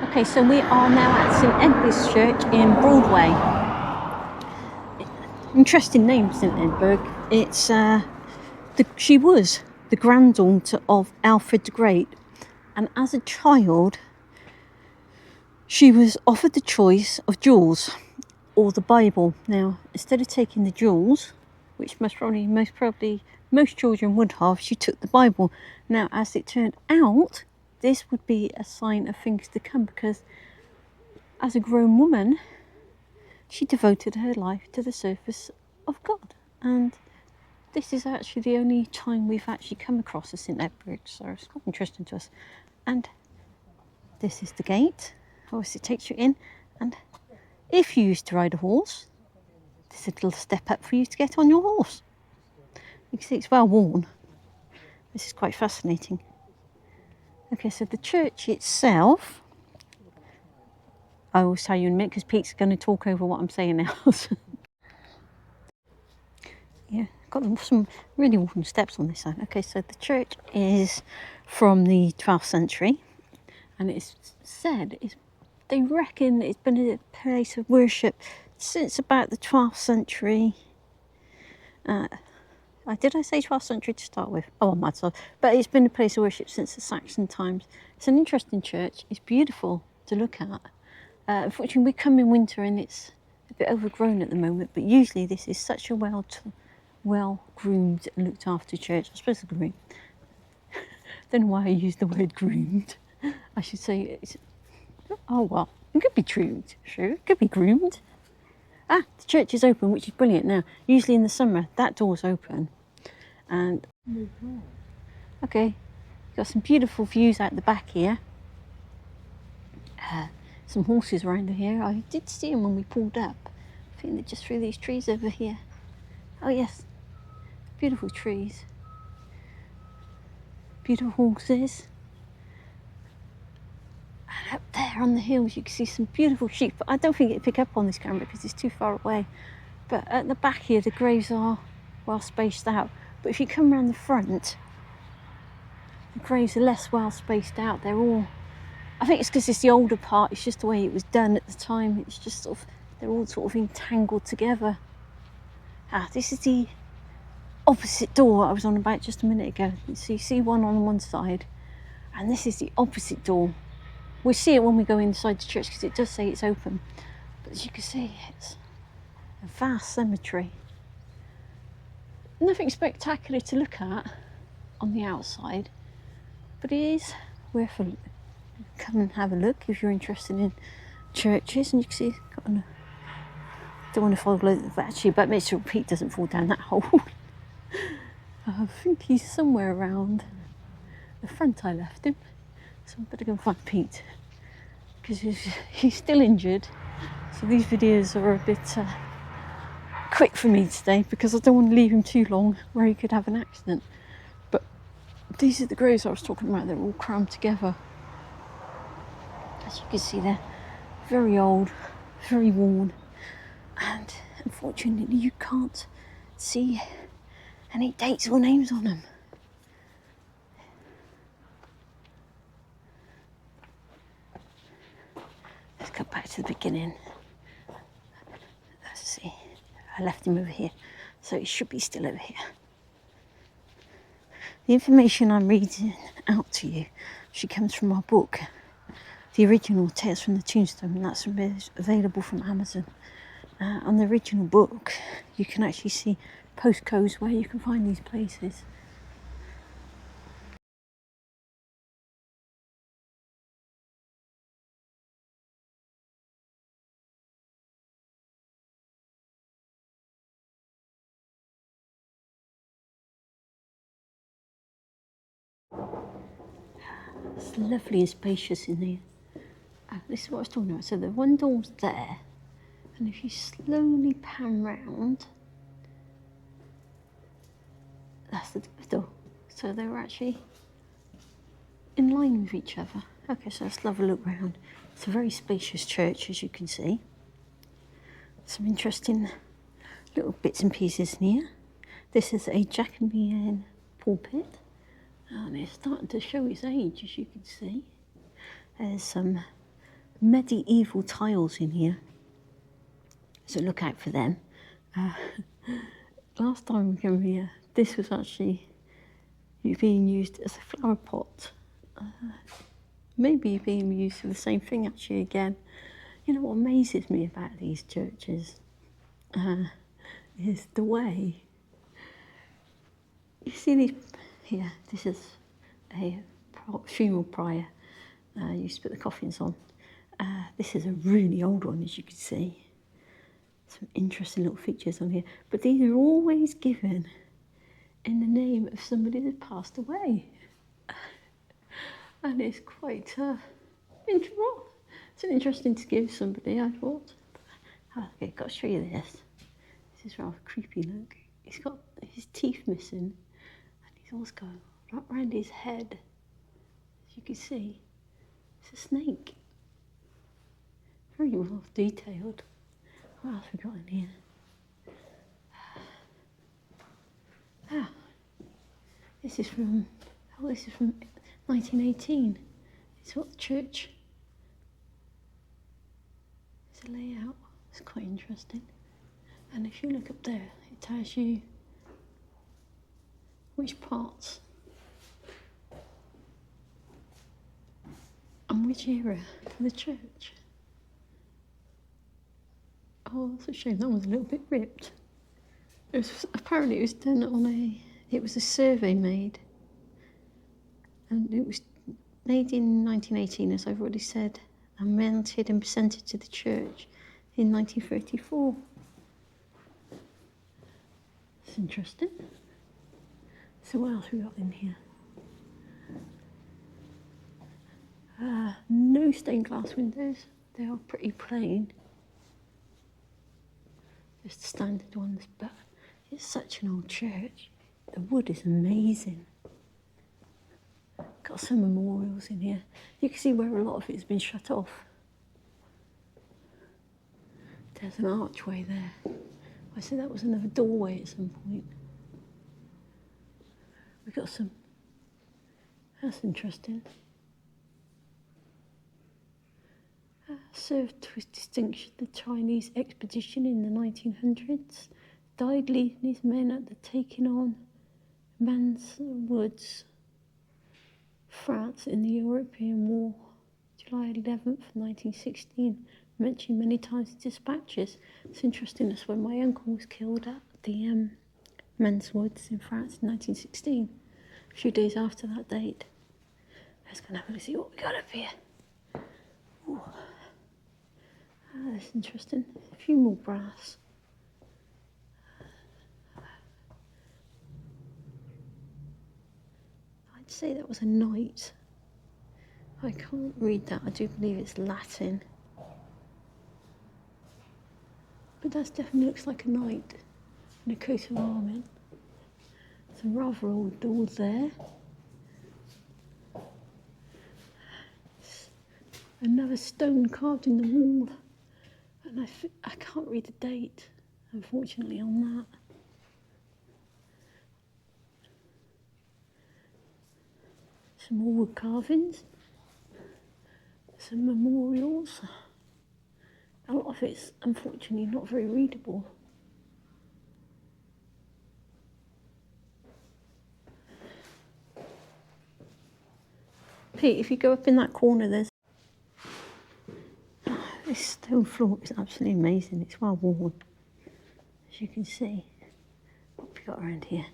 Okay, so we are now at St Eadburgh's Church in Broadway. Interesting name, St Eadburgh. It's she was the granddaughter of Alfred the Great, and as a child, she was offered the choice of jewels or the Bible. Now, instead of taking the jewels, which most children would have, she took the Bible. Now, as it turned out, this would be a sign of things to come, because as a grown woman, she devoted her life to the service of God. And this is actually the only time we've actually come across a St Eadburgh, so it's quite interesting to us. And this is the gate. Obviously, it takes you in. And if you used to ride a horse, there's a little step up for you to get on your horse. You can see it's well worn. This is quite fascinating. Okay, so the church itself, I will tell you in a minute because Pete's going to talk over what I'm saying now. Yeah, got some really wooden steps on this side. Okay, so the church is from the 12th century, and it's said, they reckon it's been a place of worship since about the 12th century. Did I say 12th century to start with? Oh, I might have. But it's been a place of worship since the Saxon times. It's an interesting church. It's beautiful to look at. Unfortunately, we come in winter and it's a bit overgrown at the moment, but usually this is such a well-groomed and looked after church. I suppose it's groomed. Don't know why I used the word groomed. I should say oh well, it could be groomed, sure, it could be groomed. The church is open, which is brilliant now. Usually in the summer, that door's open. And, okay, got some beautiful views out the back here. Some horses around here. I did see them when we pulled up. I think they're just through these trees over here. Oh yes, beautiful trees. Beautiful horses. And up there on the hills you can see some beautiful sheep. I don't think it'd pick up on this camera because it's too far away. But at the back here the graves are well spaced out. But if you come around the front, the graves are less well spaced out. They're all, I think it's because it's the older part, it's just the way it was done at the time. It's just sort of, they're all sort of entangled together. This is the opposite door I was on about just a minute ago. So you see one on one side, and this is the opposite door. We'll see it when we go inside the church because it does say it's open. But as you can see, it's a vast cemetery. Nothing spectacular to look at on the outside, but it is worth a look. Come and have a look if you're interested in churches. And you can see, don't want to follow the actually, but make sure Pete doesn't fall down that hole. I think he's somewhere around the front. I left him, so I better go and find Pete because he's still injured. So these videos are a bit quick for me today because I don't want to leave him too long where he could have an accident. But these are the graves I was talking about. They're all crammed together. As you can see, they're very old, very worn, and unfortunately you can't see any dates or names on them. Let's go back to the beginning. Let's see. I left him over here, so he should be still over here. The information I'm reading out to you, she comes from our book, the original Tales from the Tombstone, and that's available from Amazon. On the original book, you can actually see postcodes where you can find these places. It's lovely and spacious in here. This is what I was talking about. So the one door's there, and if you slowly pan round, that's the door. So they're actually in line with each other. Okay, so let's have a look round. It's a very spacious church, as you can see. Some interesting little bits and pieces in here. This is a Jacobean pulpit, and it's starting to show its age, as you can see. There's some medieval tiles in here, so look out for them. Last time we came here, this was actually being used as a flower pot. Maybe being used for the same thing actually again. You know what amazes me about these churches is the way, you see these, here, this is a funeral prior, used to put the coffins on. This is a really old one, as you can see. Some interesting little features on here, but these are always given in the name of somebody that passed away. And it's quite it's an interesting to give somebody, I thought. Okay, got to show you this. This is rather creepy, look. He's got his teeth missing, and he's also got right around his head, as you can see, it's a snake. Very well detailed. What else we got in here? This is from 1918. It's what the church. It's a layout. It's quite interesting. And if you look up there, it tells you which parts and which era of the church. Oh, that's a shame. That one's a little bit ripped. Apparently it was done on it was a survey made. And it was made in 1918, as I've already said, and mounted and presented to the church in 1934. It's interesting. So what else we got in here? No stained glass windows. They are pretty plain. Just standard ones, but it's such an old church. The wood is amazing. Got some memorials in here. You can see where a lot of it's been shut off. There's an archway there. I said that was another doorway at some point. We got some. That's interesting. Served with distinction the Chinese expedition in the 1900s. Died leading his men at the taking on Mans Woods, France in the European War, July 11th, 1916. Mentioned many times in dispatches. It's interesting, that's when my uncle was killed at the Mans Woods in France in 1916. A few days after that date. Let's go and have a see what we got up here. Ooh. That's interesting. A few more brass. I'd say that was a knight. I can't read that. I do believe it's Latin. But that definitely looks like a knight in a coat of armour. Some rather old doors there. Another stone carved in the wall. And I can't read the date, unfortunately, on that. Some more wood carvings. Some memorials. A lot of it's, unfortunately, not very readable. Pete, if you go up in that corner, there's... This stone floor is absolutely amazing. It's well worn, as you can see. What have we got around here?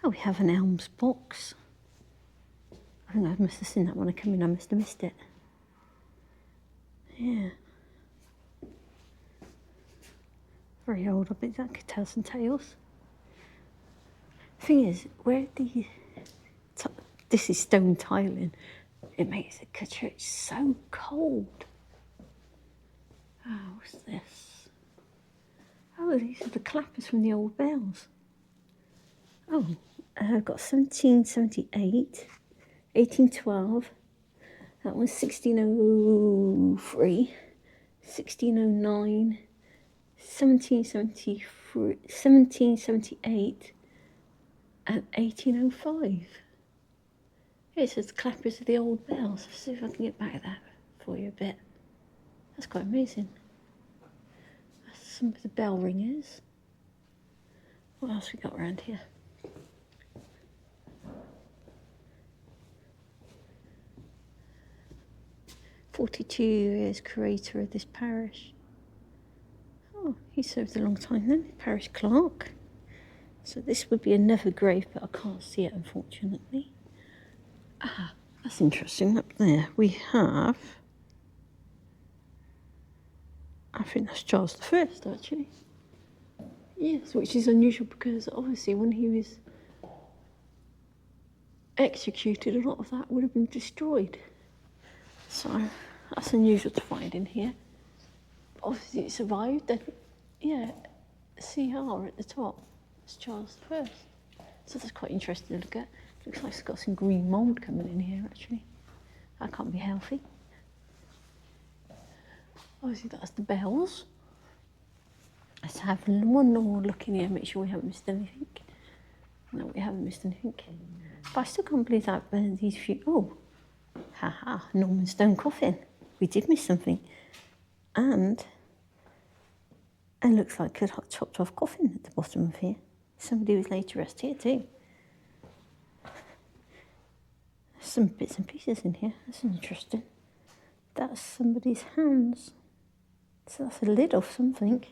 Oh, we have an elms box. I think I must have seen that when I came in. I must have missed it. Yeah. Very old. I bet that could tell some tales. The thing is, where this is stone tiling, it makes the church so cold. Oh, what's this? Oh, these are the clappers from the old bells. Oh, I've got 1778, 1812. That was 1603, 1609, 1773, 1778, and 1805. It says clappers of the old bells. Let's see if I can get back at that for you a bit. That's quite amazing. That's some of the bell ringers. What else we got around here? "42 years curator of this parish." Oh, he served a long time then, parish clerk. So this would be another grave, but I can't see it, unfortunately. Ah, that's interesting. Up there we have, I think that's Charles I, actually. Yes, which is unusual because obviously when he was executed, a lot of that would have been destroyed. So that's unusual to find in here. Obviously it survived. And, yeah, CR at the top. It's Charles I. So that's quite interesting to look at. Looks like it's got some green mould coming in here, actually. That can't be healthy. Obviously that's the bells. Let's have one more look in here, make sure we haven't missed anything. No, we haven't missed anything. But I still can't believe that these few... Oh, haha, Norman stone coffin. We did miss something. And it looks like a chopped off coffin at the bottom of here. Somebody was laid to rest here too. Some bits and pieces in here. That's interesting. That's somebody's hands. So that's a lid of something.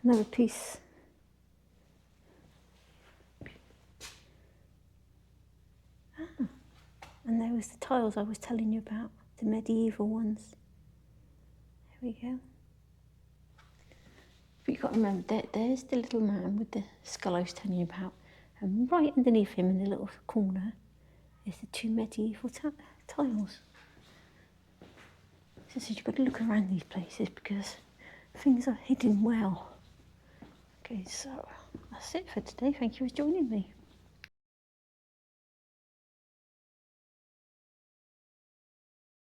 Another piece. Ah, and there was the tiles I was telling you about, the medieval ones. There we go. But you've got to remember, there's the little man with the skull I was telling you about, and right underneath him in the little corner is the two medieval tiles. So you've got to look around these places because things are hidden well. Okay, so that's it for today. Thank you for joining me.